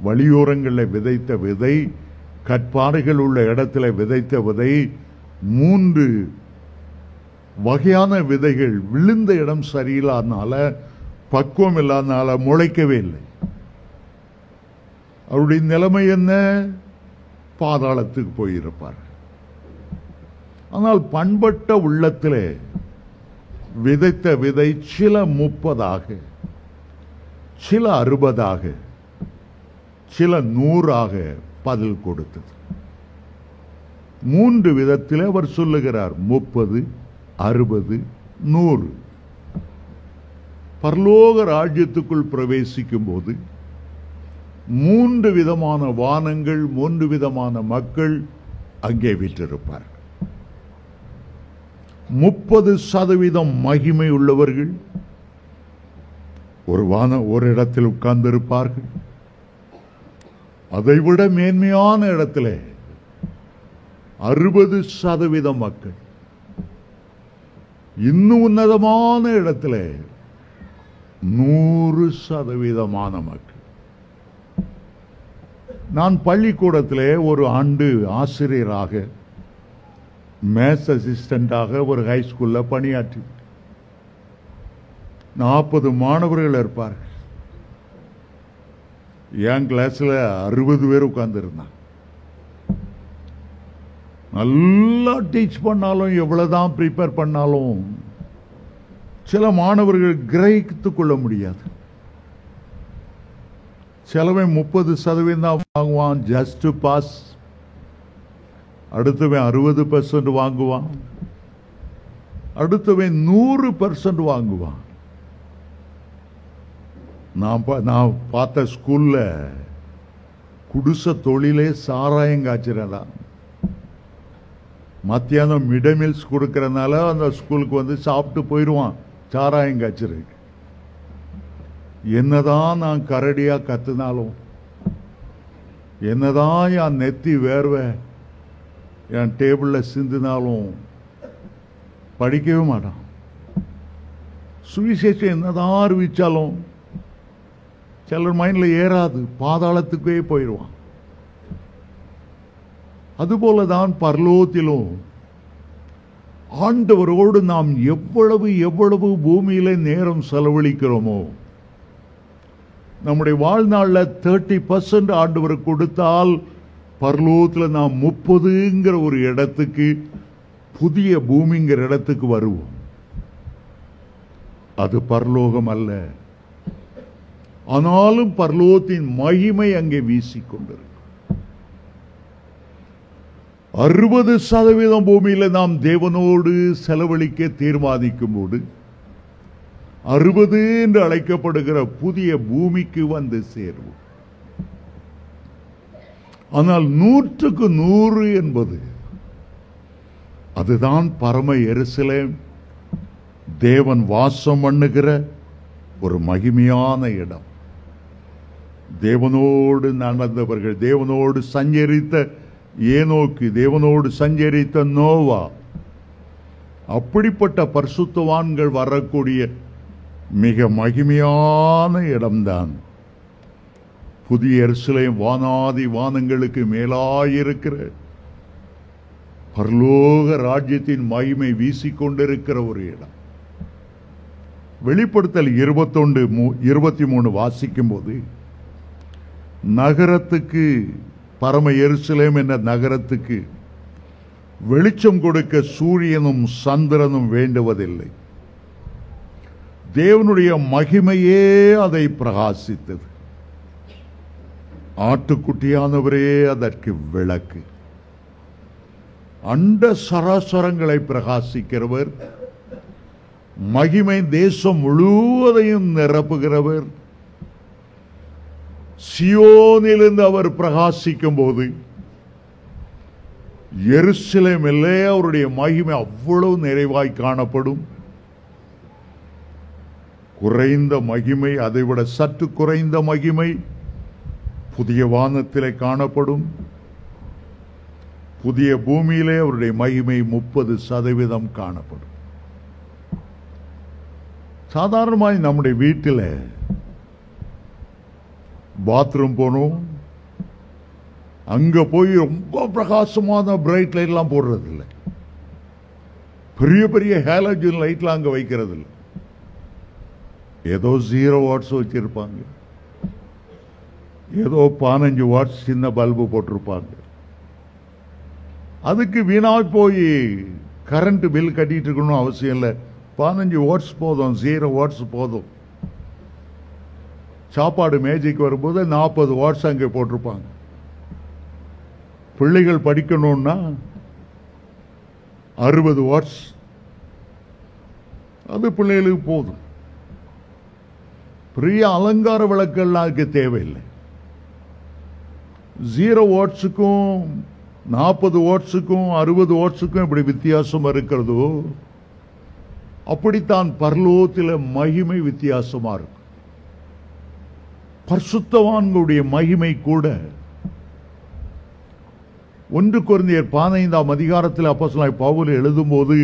வழியோரங்களில் விதைத்த விதை, கற்பாறைகள் உள்ள இடத்துல விதைத்த விதை, 3 வகையான விதைகள் விழுந்த இடம் சரியில்லாதனால, பக்குவம் இல்லாதனால முளைக்கவே இல்லை. அவருடைய நிலைமை என்ன? பாதாளத்துக்கு போயிருப்பார். ஆனால் பண்பட்ட உள்ளத்திலே விதைத்த விதை சில 30, சில 60, சில 100 பதில் கொடுத்தது. 3 விதத்தில் அவர் சொல்லுகிறார். 30, 60, 100. பரலோக ராஜ்யத்துக்குள் பிரவேசிக்கும் போது 3 விதமான வானங்கள், 3 விதமான மக்கள் அங்கே வீற்றிருப்பார். 30% மகிமை உள்ளவர்கள் ஒரு இடத்தில் உட்கார்ந்திருப்பார்கள். அதைவிட மேன்மையான இடத்திலே 60% மக்கள், இன்னும் உன்னதமான இடத்துல 100% மக்கள். நான் பள்ளிக்கூடத்திலே ஒரு ஆண்டு ஆசிரியராக, மேத்ஸ் அசிஸ்டண்டாக ஒரு ஹைஸ்கூல்ல பணியாற்றி 40 மாணவர்கள் இருப்பார்கள். என் கிளாஸ்ல 60 பேர் உட்கார்ந்து இருந்தாங்க. நல்லா டீச் பண்ணாலும், எவ்வளவுதான் ப்ரிப்பேர் பண்ணாலும் சில மாணவர்கள் கிரகித்துக் கொள்ள முடியாது. சிலவன் 30% வாங்குவான், ஜஸ்ட் பாஸ். அடுத்தவன் 60% வாங்குவான், அடுத்தவன் 100% வாங்குவான். நான் பார்த்த ஸ்கூல்ல குடிசை தொழிலே சாராயம் காய்ச்சறா. மத்தியானம் மிட் மீல்ஸ் கொடுக்கறதுனால அந்த ஸ்கூலுக்கு வந்து சாப்பிட்டு போயிடுவான் சாராயம் காய்ச்சறதுக்கு. என்னதான் நான் கரடியா கத்துனாலும், என்னதான் என் நெத்தி வேர்வை என் டேபிள்ல சிந்தினாலும் படிக்கவே மாட்டான். சுவிசேஷம் என்னதான் அறிவிச்சாலும் சிலர் மைண்ட்ல ஏறாது, பாதாளத்துக்கே போயிடுவான். அதுபோலதான் பரலோகத்திலும் ஆண்டவரோடு நாம் எவ்வளவு எவ்வளவு பூமியில நேரம் செலவழிக்கிறோமோ, நம்முடைய வாழ்நாள்ல 30% ஆண்டவருக்கு கொடுத்தால் பரலோகத்தில் நாம் 30ங்கிற ஒரு இடத்துக்கு, புதிய பூமிங்கிற இடத்துக்கு வருவோம். அது பரலோகம் அல்ல, ஆனாலும் பரலோகத்தின் மகிமை அங்கே வீசிக்கொண்டிருக்கும். 60% பூமியில நாம் தேவனோடு செலவழிக்க தீர்மானிக்கும் போது 60 என்று அழைக்கப்படுகிற புதிய பூமிக்கு வந்து சேருவோம். ஆனால் 100க்கு 100 என்பது அதுதான் பரம எருசலேம், தேவன் வாசம் பண்ணுகிற ஒரு மகிமையான இடம். தேவனோடு நடந்தவர்கள், தேவனோடு சஞ்சரித்த ஏனோக்கு, தேவனோடு சஞ்சரித்த நோவா, அப்படிப்பட்ட பரிசுத்தவான்கள் வரக்கூடிய மிக மகிமையான இடம்தான் புதிய எருசலேம். வானாதி வானங்களுக்கு மேலாயிருக்கிற பரலோக ராஜ்யத்தின் மகிமை வீசிக்கொண்டிருக்கிற ஒரு இடம். வெளிப்படுத்தல் 21:23 வாசிக்கும் போது, நகரத்துக்கு, பரம எருசலேம் என்ற நகரத்துக்கு வெளிச்சம் கொடுக்க சூரியனும் சந்திரனும் வேண்டுவதில்லை, தேவனுடைய மகிமையே அதை பிரகாசித்தது. ஆட்டுக்குட்டியானவரே அதற்கு விளக்கு. அண்ட சராசரங்களை பிரகாசிக்கிறவர், மகிமை தேசம் முழுவதையும் நிரப்புகிறவர். சியோனிலிருந்து அவர் பிரகாசிக்கும் போது எருசலேமிலே அவருடைய மகிமை அவ்வளவு நிறைவாய் காணப்படும். குறைந்த மகிமை, அதைவிட சற்று குறைந்த மகிமை புதிய வானத்திலே காணப்படும். புதிய பூமியிலே அவருடைய மகிமை 30% காணப்படும். சாதாரணமாய் நம்முடைய வீட்டில் பாத்ரூம் போனோம், அங்க போய் ரொம்ப பிரகாசமான பிரைட் லைட் எல்லாம் போடுறது இல்லை, பெரிய பெரிய ஹாலஜன் லைட்லாம் அங்க வைக்கிறது இல்லை. ஏதோ 0 வாட்ஸ் வச்சிருப்பாங்க, ஏதோ 15 வாட்ஸ் சின்ன பல்பு போட்டிருப்பாங்க. அதுக்கு வீணா போய் கரண்ட் பில் கட்டிட்டு இருக்கணும் அவசியம் இல்லை. 15 வாட்ஸ் போதும், 0 வாட்ஸ் போதும். சாப்பாடு மேஜைக்கு வரும்போது 40 வாட்ஸ் அங்கே போட்டிருப்பாங்க. பிள்ளைகள் படிக்கணும்னா 60 வாட்ஸ், அது பிள்ளைகளுக்கு போதும். பெரிய அலங்கார விளக்கெல்லாம் அதுக்கு தேவையில்லை. 0 வாட்ஸுக்கும் 40 வாட்ஸுக்கும் 60 வாட்ஸுக்கும் இப்படி வித்தியாசம் இருக்கிறதோ, அப்படித்தான் பரலோகத்தில் மகிமை வித்தியாசமா இருக்கும். பரிசுத்தவான்களுடைய மகிமை கூட 1 கொரிந்தியர் 15ஆம் அதிகாரத்தில் அப்போஸ்தலனாகிய பவுல் எழுதும்போது,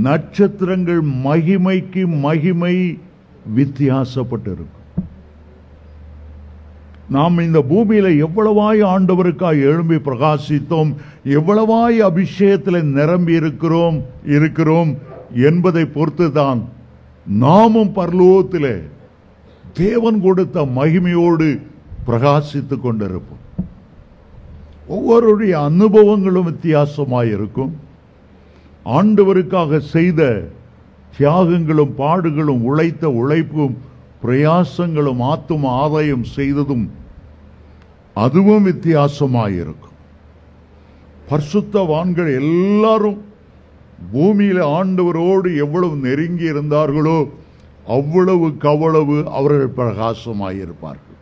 நட்சத்திரங்கள் மகிமைக்கு மகிமை வித்தியாசப்பட்டிருக்கும். நாம் இந்த பூமியில எவ்வளவாய் ஆண்டவருக்காய் எழும்பி பிரகாசித்தோம், எவ்வளவாய் அபிஷேகத்தில் நிரம்பி இருக்கிறோம் என்பதை பொறுத்துதான் நாமும் பரலோகத்திலே தேவன் கொடுத்த மகிமையோடு பிரகாசித்துக் கொண்டிருப்போம். ஒவ்வொருடைய அனுபவங்களும் வித்தியாசமாயிருக்கும். ஆண்டவருக்காக செய்த தியாகங்களும் பாடுகளும், உழைத்த உழைப்பும் பிரயாசங்களும், ஆத்தும ஆதாயம் செய்ததும் அதுவும் வித்தியாசமாயிருக்கும். பரிசுத்தவான்கள் எல்லாரும் பூமியில ஆண்டவரோடு எவ்வளவு நெருங்கி இருந்தார்களோ அவ்வளவுக்கு அவ்வளவு அவர்கள் பிரகாசமாயிருப்பார்கள்.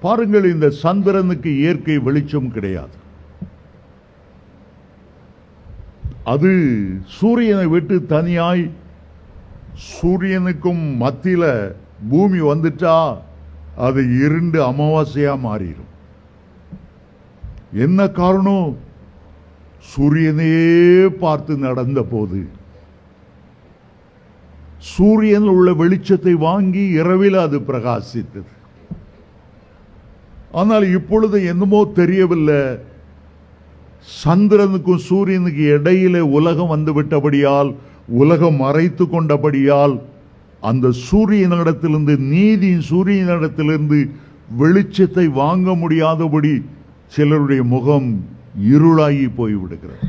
பாருங்கள், இந்த சந்திரனுக்கு இயற்கை வெளிச்சம் கிடையாது. அது சூரியனை விட்டு தனியாய், சூரியனுக்கும் மத்தியில பூமி வந்துட்டா அது இருண்டு அமாவாசையா மாறிடும். என்ன காரணம்? சூரியனையே பார்த்து நடந்த போது சூரியன் உள்ள வெளிச்சத்தை வாங்கி இரவில் அது பிரகாசித்தது. ஆனால் இப்பொழுது என்னமோ தெரியவில்லை, சந்திரனுக்கும் சூரியனுக்கு இடையிலே உலகம் வந்து விட்டபடியால், உலகம் மறைத்து கொண்டபடியால், அந்த சூரியனிடத்திலிருந்து, நீதியின் சூரியனிடத்திலிருந்து வெளிச்சத்தை வாங்க முடியாதபடி சிலருடைய முகம் இருளாகி போய்விடுகிறது.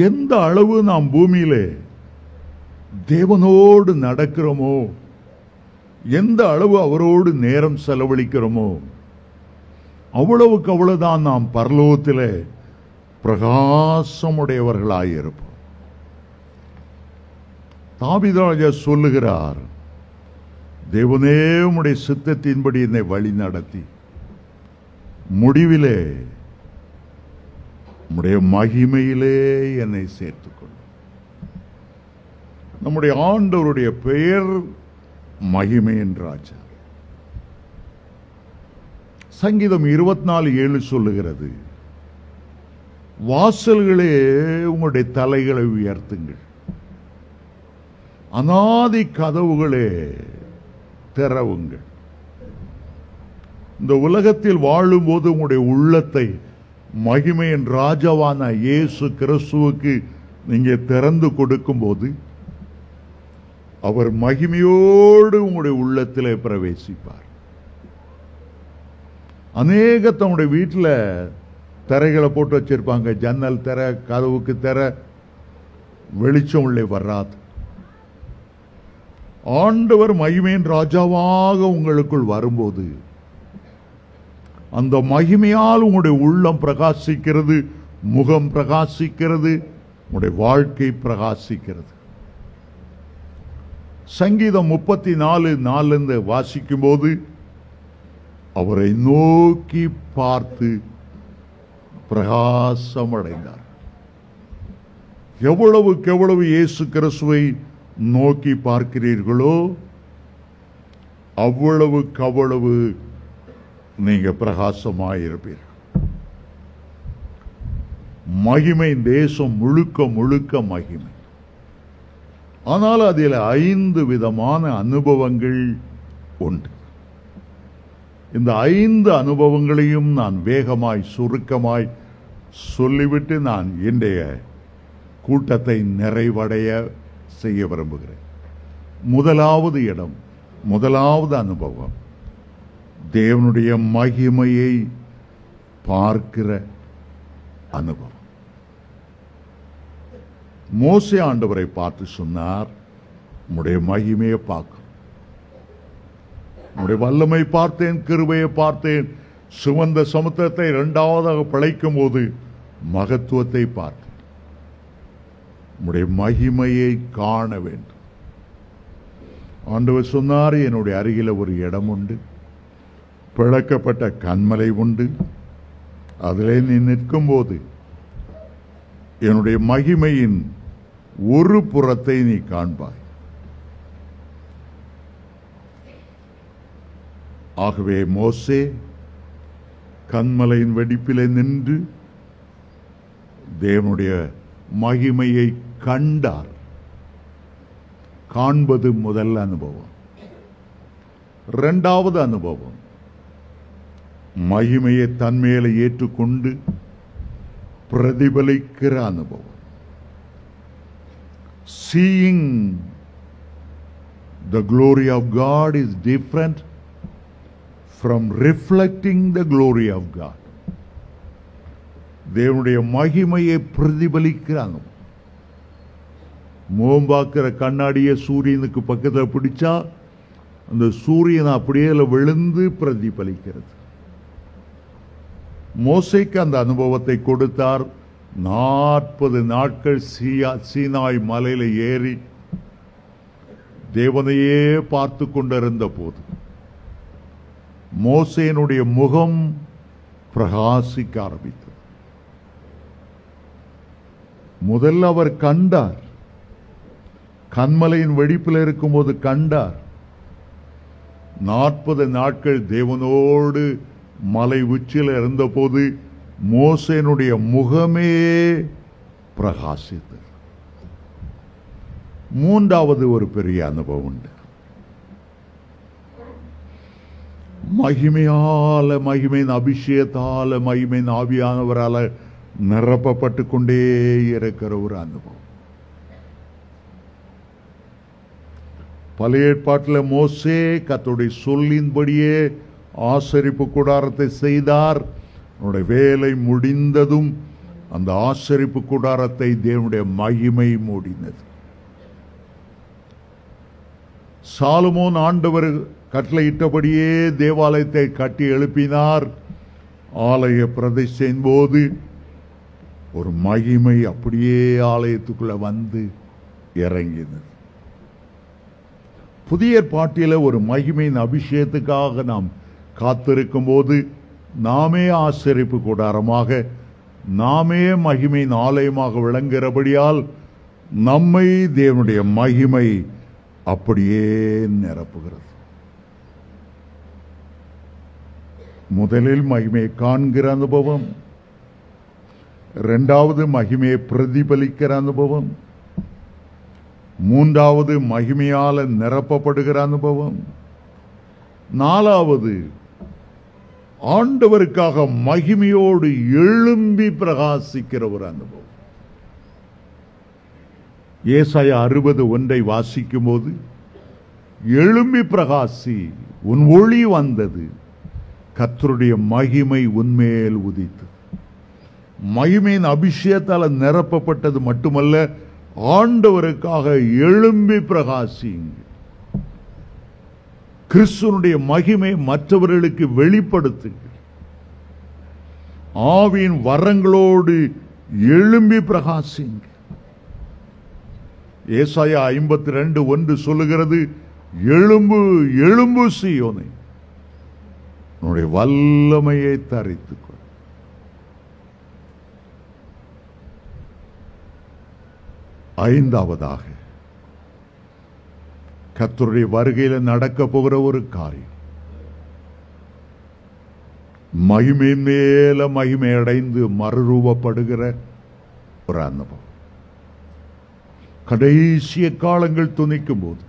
எந்த அளவு நாம் பூமியிலே தேவனோடு நடக்கிறோமோ, எந்த அளவு அவரோடு நேரம் செலவழிக்கிறோமோ, அவ்வளவுக்கு அவ்வளவுதான் நாம் பரலோகத்திலே பிரகாசமுடையவர்களாயிருப்போம். தாவீது ராஜா சொல்லுகிறார், தேவனே உம்முடைய சித்தத்தின்படி என்னை வழி நடத்தி முடிவிலே உம்முடைய மகிமையிலே என்னை சேர்த்துக்கொள்ளும். நம்முடைய ஆண்டவருடைய பெயர் மகிமையின் ராஜா. சங்கீதம் 24:7 சொல்லுகிறது, வாசல்களே உங்களுடைய தலைகளை உயர்த்துங்கள், அநாதி கதவுகளே திறவுங்கள். இந்த உலகத்தில் வாழும்போது உங்களுடைய உள்ளத்தை மகிமையின் ராஜாவான இயேசு கிறிஸ்துவுக்கு நீங்க திறந்து கொடுக்கும் போது அவர் மகிமையோடு உங்களுடைய உள்ளத்திலே பிரவேசிப்பார். அநேக தம்முடைய வீட்டில் திரைகளை போட்டு வச்சிருப்பாங்க, ஜன்னல் திரை, கதவுக்கு திரை, வெளிச்சம் உள்ளே வராது. ஆண்டவர் மகிமையின் ராஜாவாக உங்களுக்குள் வரும்போது அந்த மகிமையால் உங்களுடைய உள்ளம் பிரகாசிக்கிறது, முகம் பிரகாசிக்கிறது, உங்களுடைய வாழ்க்கை பிரகாசிக்கிறது. சங்கீதம் 34:4 வாசிக்கும் போது அவரை நோக்கி பார்த்து பிரகாசம் அடைந்தார். எவ்வளவுக்கு எவ்வளவு இயேசு கிறிஸ்துவை நோக்கி பார்க்கிறீர்களோ அவ்வளவுக்கு அவ்வளவு நீங்க பிரகாசமாயிருப்பீர்கள். மகிமை தேசம் முழுக்க முழுக்க மகிமை. ஆனால் அதில் 5 விதமான அனுபவங்கள் உண்டு. இந்த 5 அனுபவங்களையும் நான் வேகமாய் சுருக்கமாய் சொல்லிவிட்டு நான் இன்றைய கூட்டத்தை நிறைவடைய செய்ய விரும்புகிறேன். முதலாவது இடம், முதலாவது அனுபவம், தேவனுடைய மகிமையை பார்க்கிற அனுபவம். மோசே ஆண்டவரை பார்த்து சொன்னார், உம்முடைய மகிமையை பார்க்க, உம்முடைய வல்லமை பார்த்தேன், கிருபையை பார்த்தேன், சிவந்த சமுத்திரத்தை இரண்டாவதாக பிழைக்கும் போது மகத்துவத்தை பார்த்தேன், உம்முடைய மகிமையை காண வேண்டும். ஆண்டவர் சொன்னார், என்னுடைய அருகில ஒரு இடம் உண்டு, பிளக்கப்பட்ட கன்மலை உண்டு, அதிலே நீ நிற்கும் போது என்னுடைய மகிமையின் ஒரு புறத்தை நீ காண்பாய். ஆகவே மோசே கன்மலையின் வெடிப்பிலே நின்று தேவனுடைய மகிமையை கண்டார். காண்பது முதல் அனுபவம். இரண்டாவது அனுபவம், மகிமையை தன்மேலே ஏற்றுக்கொண்டு பிரதிபலிக்கிற அனுபவம். Seeing the glory of God is different from reflecting the glory of God. தேவனுடைய மகிமையை பிரதிபலிக்கிற அனுபவம். மோம்பாக்கிற கண்ணாடியை சூரியனுக்கு பக்கத்தில் பிடிச்சா அந்த சூரியன் அப்படியே விழுந்து பிரதிபலிக்கிறது. மோசேக்கு அந்த அனுபவத்தை கொடுத்தார். 40 நாட்கள் சீனாய் மலையில ஏறி தேவனையே பார்த்து கொண்டிருந்த போது மோசேனுடைய முகம் பிரகாசிக்க ஆரம்பித்தது. முதல்ல அவர் கண்டார், கண்மலையின் வெடிப்பில் இருக்கும்போது கண்டார். 40 நாட்கள் தேவனோடு மலை உச்சியில் இருந்தபோது மோசேனுடைய முகமே பிரகாசித்தது. மூன்றாவது ஒரு பெரிய அனுபவம் உண்டு. மகிமையால, மகிமையின் அபிஷேகத்தால, மகிமையின் ஆவியானவரால நிரப்பப்பட்டு கொண்டே இருக்கிற ஒரு அனுபவம். பழைய ஏற்பாட்டில் மோசே கர்த்தருடைய சொல்லின்படியே ஆசரிப்பு கூடாரத்தை செய்தார். அவருடைய வேலை முடிந்ததும் அந்த ஆசரிப்பு கூடாரத்தை தேவனுடைய மகிமை மூடினது. சாலமோன் ஆண்டவர் கட்டளையிட்டபடியே தேவாலயத்தை கட்டி எழுப்பினார். ஆலய பிரதிஷ்டையின் போது ஒரு மகிமை அப்படியே ஆலயத்துக்குள்ள வந்து இறங்கினது. புதிய ஏற்பாட்டில் ஒரு மகிமையின் அபிஷேகத்துக்காக நாம் காத்திருக்கும் போது நாமே ஆசரிப்பு கூடாரமாக, நாமே மகிமையின் ஆலயமாக விளங்குகிறபடியால் நம்மை தேவனுடைய மகிமை அப்படியே நிரப்புகிறது. முதலில் மகிமையை காண்கிற அனுபவம், இரண்டாவது மகிமையை பிரதிபலிக்கிற அனுபவம், மூன்றாவது மகிமையால் நிரப்பப்படுகிற அனுபவம், நாலாவது ஆண்டவருக்காக மகிமையோடு எழும்பி பிரகாசிக்கிற ஒரு அனுபவம். ஏசாயா 60:1 வாசிக்கும் போது, எழும்பி பிரகாசி, உன் ஒளி வந்தது, கர்த்தருடைய மகிமை உன்மேல் உதித்தது. மகிமையின் அபிஷேகத்தால் நிரப்பப்பட்டது மட்டுமல்ல, ஆண்டவருக்காக எழும்பி பிரகாசிங்க. கிறிஸ்துவனுடைய மகிமை மற்றவர்களுக்கு வெளிப்படுத்துங்கள். ஆவியின் வரங்களோடு எழும்பி பிரகாசிங்க. ஏசாயா 52:1 சொல்லுகிறது, எழும்பு எழும்பு சீயோனே, உன்னுடைய வல்லமையை தரித்துக்கொள். ஐந்தாவதாக கர்த்தருடைய வருகையில் நடக்க போகிற ஒரு காரியம், மகிமை மேல மகிமை அடைந்து மறுரூபப்படுகிற ஒரு அனுபவம். கடைசிய காலங்கள் துணிக்கும் போது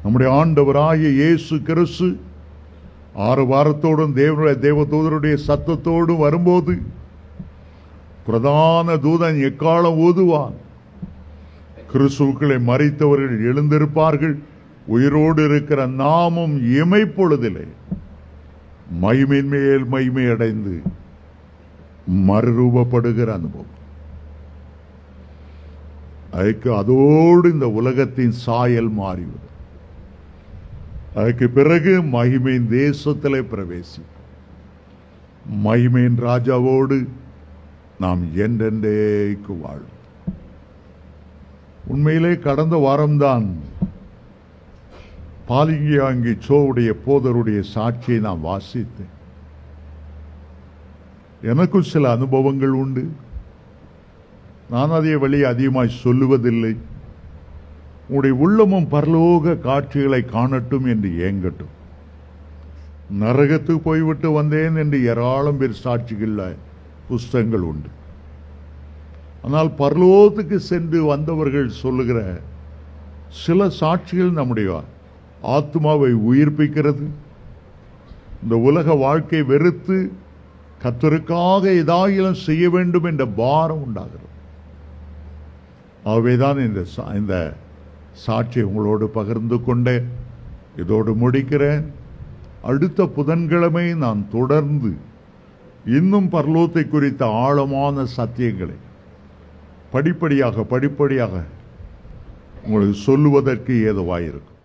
நம்முடைய ஆண்டவராகிய இயேசு கிறிஸ்து 6 வாரத்தோடும் தேவதூதருடைய சத்தத்தோடும் வரும்போது பிரதான தூதன் எக்காலம் ஊதுவான். கிறிஸ்துக்களை மரித்தவர்கள் எழுந்திருப்பார்கள். உயிரோடு இருக்கிற நாமும் இமைப்பொழுதிலே மகிமையின் மேல் மகிமை அடைந்து மறுரூபப்படுகிற அனுபவம். அதோடு இந்த உலகத்தின் சாயல் மாறிவிடும். அதுக்கு பிறகு மகிமையின் தேசத்திலே பிரவேசிப்போம். மகிமையின் ராஜாவோடு நாம் என்றென்றைக்கு வாழும். உண்மையிலே கடந்த வாரம்தான் பாலிங்கியாங்கி சோவுடைய போதருடைய சாட்சியை நான் வாசித்தேன். எனக்கும் சில அனுபவங்கள் உண்டு. நான் அதை வெளியே அதிகமாய் சொல்லுவதில்லை. உங்களுடைய உள்ளமும் பரலோக காட்சிகளை காணட்டும் என்று ஏங்கட்டும். நரகத்துக்கு போய்விட்டு வந்தேன் என்று ஏராளம் பேர் சாட்சிகள் புஸ்தகங்கள் உண்டு. ஆனால் பரலோகத்துக்கு சென்று வந்தவர்கள் சொல்லுகிற சில சாட்சிகள் நம்முடைய ஆத்மாவை உயிர்ப்பிக்கிறது. இந்த உலக வாழ்க்கை வெறுத்து கர்த்தருக்காக ஏதாயிலும் செய்ய வேண்டும் என்ற பாரம் உண்டாகிறது. ஆகவேதான் இந்த சாட்சியை உங்களோடு பகிர்ந்து கொண்டே இதோடு முடிக்கிறேன். அடுத்த புதன்கிழமை நான் தொடர்ந்து இன்னும் பரலோகத்தை குறித்த ஆழமான சத்தியங்களை படிப்படியாக உங்களுக்கு சொல்லுவதற்கு ஏதுவாயிருக்கும்.